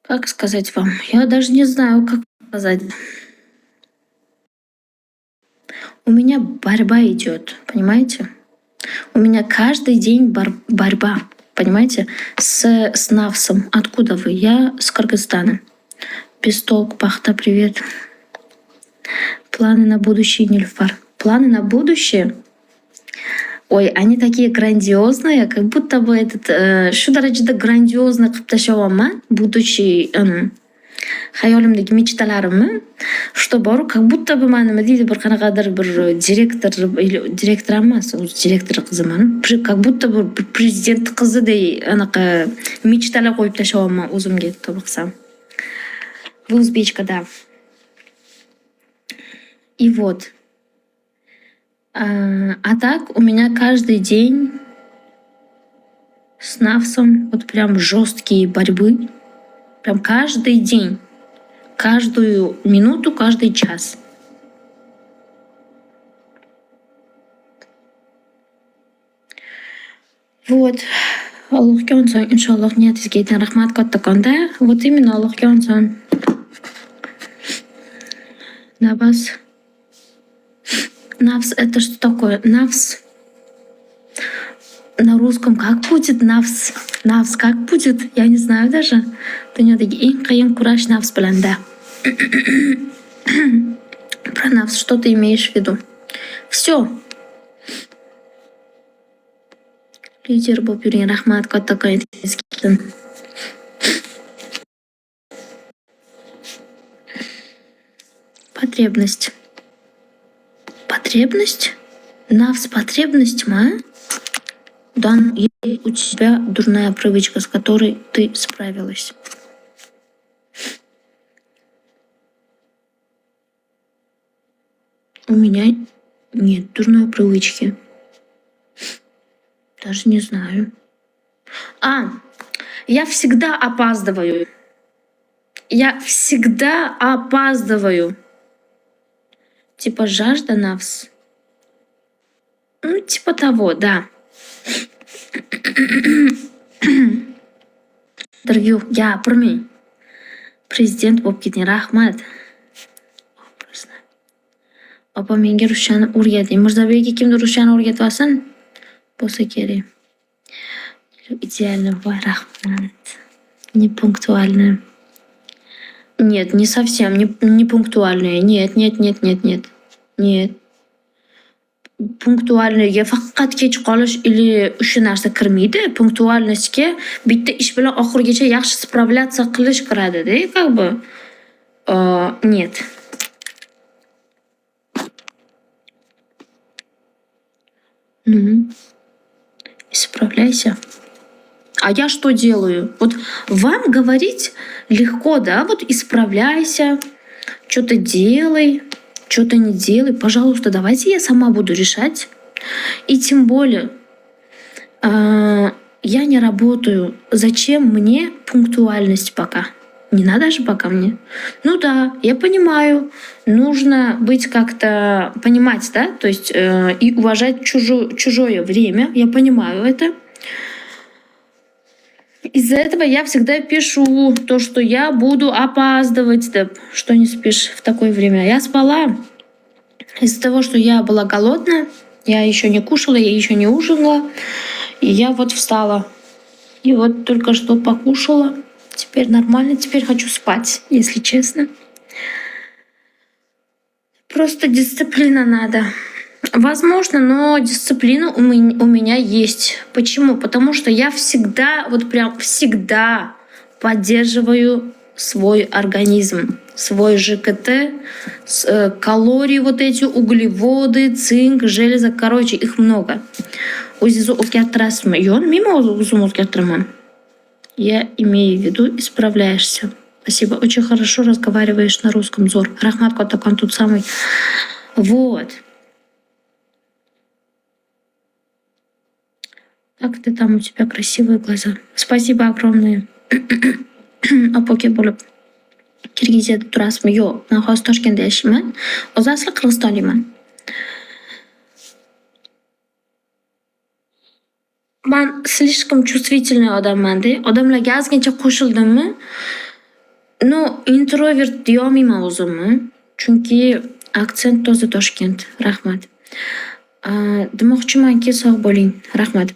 Как сказать вам? Я даже не знаю, как сказать. У меня борьба идет, понимаете? У меня каждый день борьба, понимаете? С Навсом. Откуда вы? Я с Кыргызстана. Бестолк, Пахта, привет. Планы на будущее, Нильфар. Планы на будущее? Ой, они такие грандиозные, как будто бы shu darajada grandiozно qilib tashlayapman будущий hayolimdagi mечтalarimni, что bor, как будто бы man nima deydi bir qanaqadir bir direktor emas, o'zi direktor qiziman. Как будто бы prezident qiziday anaqa mечтаlar qo'yib tashlayapman o'zimga to'g'ri qilsam. Вы узбечка, да. И вот. А так у меня каждый день с Навсом вот прям жесткие борьбы. Прям каждый день. Каждую минуту, каждый час. Вот. Allohga inson inshaalloh niyatingizga yetgan rahmat kattakonda. Вот именно Allohga inson. Навс это что такое? Навс на русском как будет навс? Навс как будет? Я не знаю даже. Dunyodagi eng qiyin kurash nafs bilan da. Про навс что ты имеешь в виду? Все. Lider bo'lib yuring, rahmat kattakon aytganingizga. Потребность. Потребность? Навс потребность, ма? Да, у тебя дурная привычка, с которой ты справилась. У меня нет дурной привычки. Даже не знаю. Я всегда опаздываю. Я всегда опаздываю. Типа жажда навс. Ну, типа того, да. Дорогие, я пойми. Prezident bo'lib keting, rahmat. Opa menga ruschani o'rgating. Mirzabekka kimdir ruschani o'rgatvasin. Bo'lsa kerak. Идеально, voy rahmat. Не пунктуальная. Нет, не совсем, не пунктуальная. Нет. Punktualniga faqat kech qolish ili o'sha narsa kirmaydi. Punktualnostga bitta ish bilan oxirigacha yaxshi spravlyatsiya qilish kiradi-da, как бы. Нет. Исправляйся. А я что делаю? Вот вам говорить легко, да? Вот исправляйся, что-то делай, что-то не делай. Пожалуйста, давайте я сама буду решать. И тем более, я не работаю. Зачем мне пунктуальность пока? Не надо же пока мне. Ну да, я понимаю, нужно быть как-то, понимать, да? То есть и уважать чужое время. Я понимаю это. Из-за этого я всегда пишу то, что я буду опаздывать. Да, что не спишь в такое время? Я спала. Из-за того, что я была голодная, я еще не кушала, я еще не ужинала. И я вот встала. И вот только что покушала. Теперь нормально, теперь хочу спать, если честно. Просто дисциплина надо. Возможно, но дисциплина у меня есть. Почему? Потому что я всегда, вот прям всегда поддерживаю свой организм, свой ЖКТ, калории вот эти, углеводы, цинк, железо, короче, их много. Я имею в виду, исправляешься. Спасибо, очень хорошо разговариваешь на русском, Зор. Рахмат Котакан тут самый. Вот. Как ты там, у тебя красивые глаза. Спасибо огромное. А поки bo'lib Kirgiziyada turasizmi? Yo'q, men hozir Toshkentda yashayman. O'zi asli Qirg'izistonlikman. Man слишком чувствительный odamman-da. Odamlarga ozgincha qo'shildimmi, No, introvert deyolmayman o'zimni. Chunki aksent toza Toshkent. Rahmat. Demoqchimanki, sog' bo'ling. Rahmat.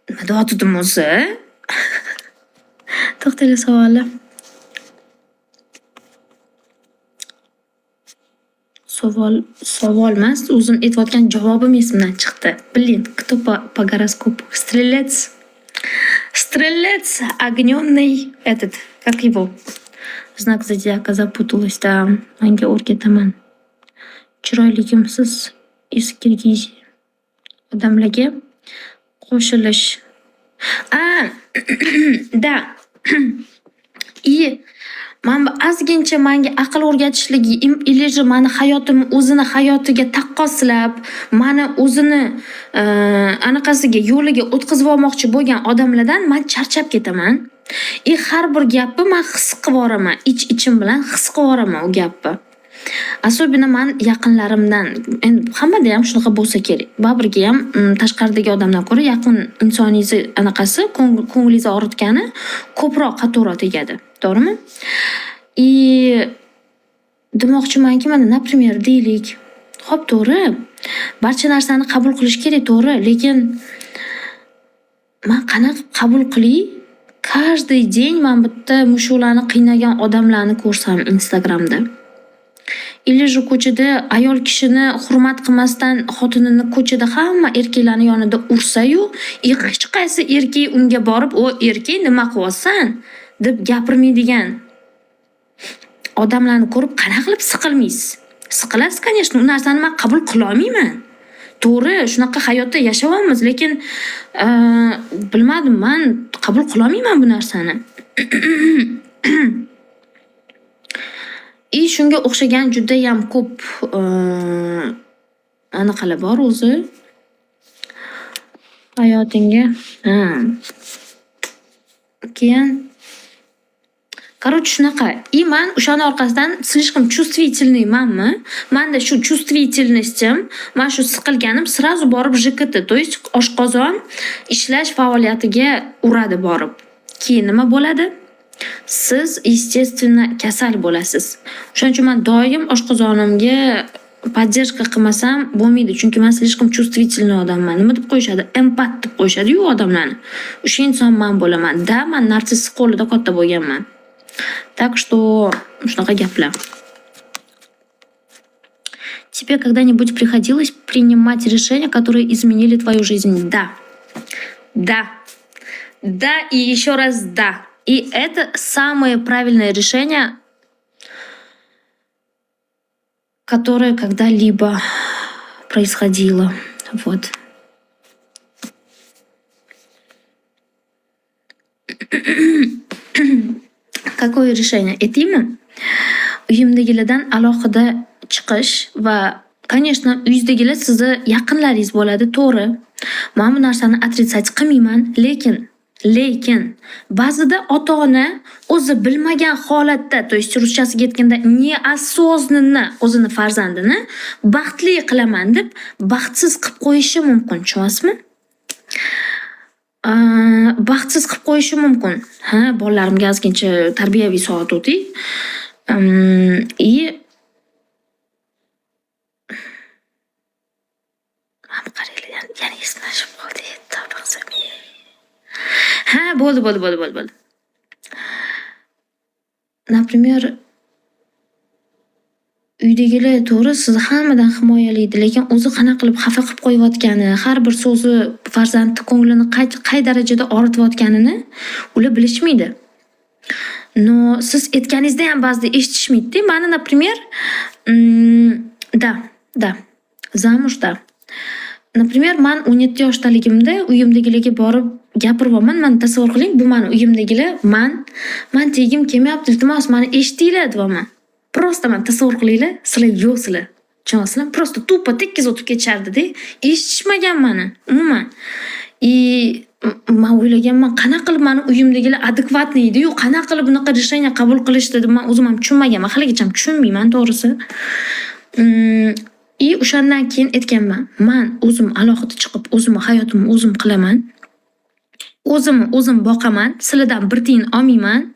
Nima deyotgandim o'zi? To'xtanglar savollar. Savol emas, o'zim aytayotgan javobim esimdan chiqdi. Блин, кто по гороскопу? Стрелец. Стрелец огненный этот, как его? Знак зодиака запуталась, да. Menga o'rgataman. Chiroyligimsiz из Kirgiziya. Odamlarga qo'shilish. Da. И man ozgincha menga aql o'rgatishligi или же mani hayotimni o'zini hayotiga taqqoslab, mani o'zini anaqasiga yo'liga o'tkazib olmoqchi bo'lgan odamlardan men charchab ketaman. Har bir gapni men his qilib yoraman, ich-ichim bilan his qilib yoraman u gapni. Особенно men yaqinlarimdan, endi hammada ham shunaqa bo'lsa kerak. Baribirga ham tashqaridagi odamdan ko'ra yaqin insoningiz anaqasi ko'nglingizni og'ritgani ko'proq qattiqroq tegadi. To'g'rimi? Demoqchimanki, mana, например, deylik. Xo'p, to'g'ri. Barcha narsani qabul qilish kerak, to'g'ri, lekin men qanaqa qabul qilay? Каждый день men bitta mushularni qiynagan odamlarni ko'rsam Instagramda. Или же ko'chada ayol kishini hurmat qilmasdan xotinini ko'chada hamma erkaklarning yonida ursa-yu, hech qaysi erkak unga borib, "O, erkak, nima qilyapsan?" deb gapirmaydigan odamlarni ko'rib qanaqa qilib siqilmaysiz? Siqilasiz, конечно, u narsani men qabul qila olmayman. To'g'ri, shunaqa hayotda yashayapmiz, lekin bilmadim, men qabul qila olmayman bu narsani. Shunga o'xshagan juda ham ko'p anaqalar bor o'zi hayotingga. Keyin Короче, shunaqa. Men o'shani orqasidan слишком чувствительныйmanmi? Menda shu чувствительностьim, men shu siqilganim сразу borib JKT, то есть oshqozon ishlash faoliyatiga uradi borib. Keyin nima bo'ladi? Siz естественно kasal bo'lasiz. O'shaning uchun men doim oshqozonimga поддержка qilmasam bo'lmaydi, chunki men слишком чувствительный odamman. Nima deb qo'yishadi? Empat deb qo'yishadi-yu odamlarni. O'sha inson men bo'laman. Da, men narsist qo'lida katta bo'lganman. Так что shunaqa gaplar. Тебе когда-нибудь приходилось принимать решения, которые изменили твою жизнь? Да. Да. Да и еще раз да. И это самое правильное решение, которое когда-либо происходило. Вот. Какое решение? Aytaymi? Uyimdagilardan alohida chiqish va, конечно, uyingizdagilar sizni yaqinlaringiz bo'ladi, to'g'ri. Men bu narsani отрицать qilmayman, lekin ba'zida ota-ona o'zi bilmagan holatda, то есть ruschasiga aytganda neosознанно o'zini farzandini baxtli qilaman deb baxtsiz qilib qo'yishi mumkin, tushunasizmi? Baxtsiz qilib qo'yishi mumkin. Bolalarimga ozgincha tarbiyaviy soat o'tay. Qaranglar, yana eslashib qoldi. Bo'ldi. Например, uydagilar to'g'ri sizni hammadan himoyalaydi, lekin o'zi qanaqa qilib xafa qilib qo'yayotgani, har bir so'zi farzandning ko'nglini qay darajada og'ritayotganini ular bilishmaydi. No, siz aytganingizda ham ba'zida eshitishmaydi. Meni, например, da. Zamushda. Например, men 17 yoshdaligimda uyimdagilarga borib gapiryapman. Men tasavvur qiling, bu meni uyimdagilar, men tegim kelmayapti, iltimos meni eshitinglar deyapman. Просто men tasavvur qilinglar, sizlar yo'qsizlar. Tushunasizlar? Просто tuppa tekkiz o'tib ketishadi-da. Eshitishmagan meni umuman. Men o'ylaganman, qanaqa qilib meni uyimdagilar adekvatniy edi-yu, qanaqa qilib bunaqa решение qabul qilishdi deb men o'zim ham tushunmaganman. Haligacha tushunmayman, to'g'risi. O'shandan keyin aytganman, men o'zim alohida chiqib, o'zimni hayotimni o'zim qilaman. o'zim boqaman, sizlardan bir tiyin olmayman,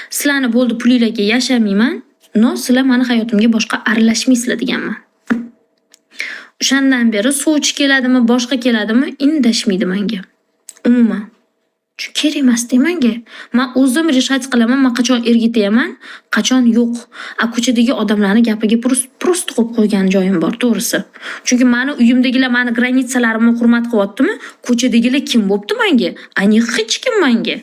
sizlarni bo'ldi pulinglarga yashamayman, no, sizlar meni hayotimga boshqa aralashmaysizlar deganman. O'shandan beri sovchi keladimi, boshqa keladimi, indashmaydi menga. Umuman. Shu kerak emas menga. Men o'zim reshat qilaman, men qachon ergitayaman, qachon yo'q. Ko'chadagi odamlarni gapiga prost qo'yib qo'ygan joyim bor, to'g'risi. Chunki meni uyimdagilar meni granitsalarimni hurmat qilyaptimi? Ko'chadagilar kim bo'pti menga? Ani hech kim menga.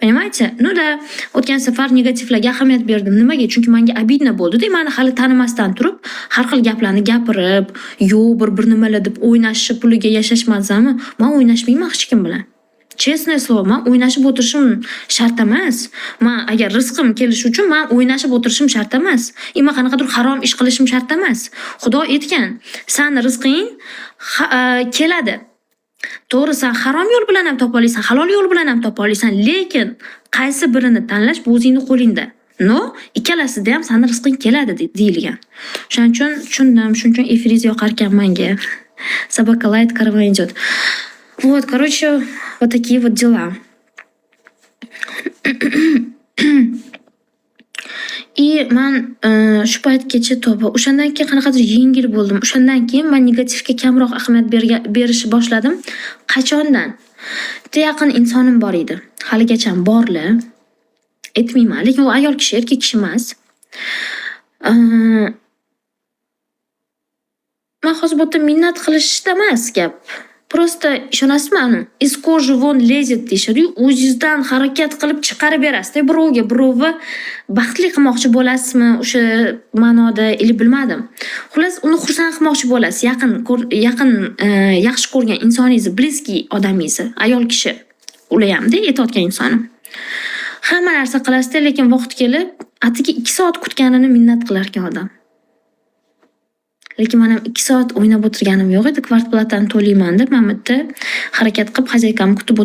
Понимаете? Ну да, o'tgan safar negativlarga ahamiyat berdim. Nimaga? Chunki menga обидно bo'ldi-da, meni hali tanimasdan turib, har xil gaplarni gapirib, yo'q bir nimalar deb o'ynashib, puliga yashashmazmi? Men o'ynashmayman hech kim bilan. Честное слово, men o'ynashib o'tirishim shart emas. Men agar rizqim kelishi uchun men o'ynashib o'tirishim shart emas. Men qanaqadir harom ish qilishim shart emas. Xudo aytgan, "Sani rizqing keladi. To'g'ri, sen harom yo'l bilan ham topa olasan, halol yo'l bilan ham topa olasan, lekin qaysi birini tanlash bu o'zingning qo'lingda." No, ikkalasida ham sani rizqing keladi deyilgan. Shuning uchun tushundim, shuning uchun efiriz yoqar ekan menga. Собака лает, караван идет. Вот, короче, вот такие вот дела. И men shu paytgacha to'g'ri, o'shandan keyin qanaqadir yengil bo'ldim. O'shandan keyin men negativga kamroq ahamiyat berishni boshladim. Qachondan? Juda yaqin insonim bor edi. Haligacha borlar. Aytmayman, lekin u ayol kishi, erkak kishi emas. Men hozir bu yerda minnat qilishda emas gap. Просто ishonasizmi, из кожи вон лезет deyishadi. O'zingizdan harakat qilib chiqarib berasiz. Birovga birovni baxtli qilmoqchi bo'lasizmi? O'sha ma'noda bilmadim. Xullas, uni xursand qilmoqchi bo'lasiz. Yaqin yaxshi ko'rgan insoningizni, bliskiy odamingizni, ayol kishi. Ular hamda aytayotgan insonim. Hamma narsa qilasizda, lekin vaqt kelib, atigi 2 soat kutganini minnat qilar ekan odam. Lekin men ham 2 soat o'ynab o'tirganim yo'q edi. Kvartplatani to'layman deb, men bitta harakat qilib, xazaykamni kutib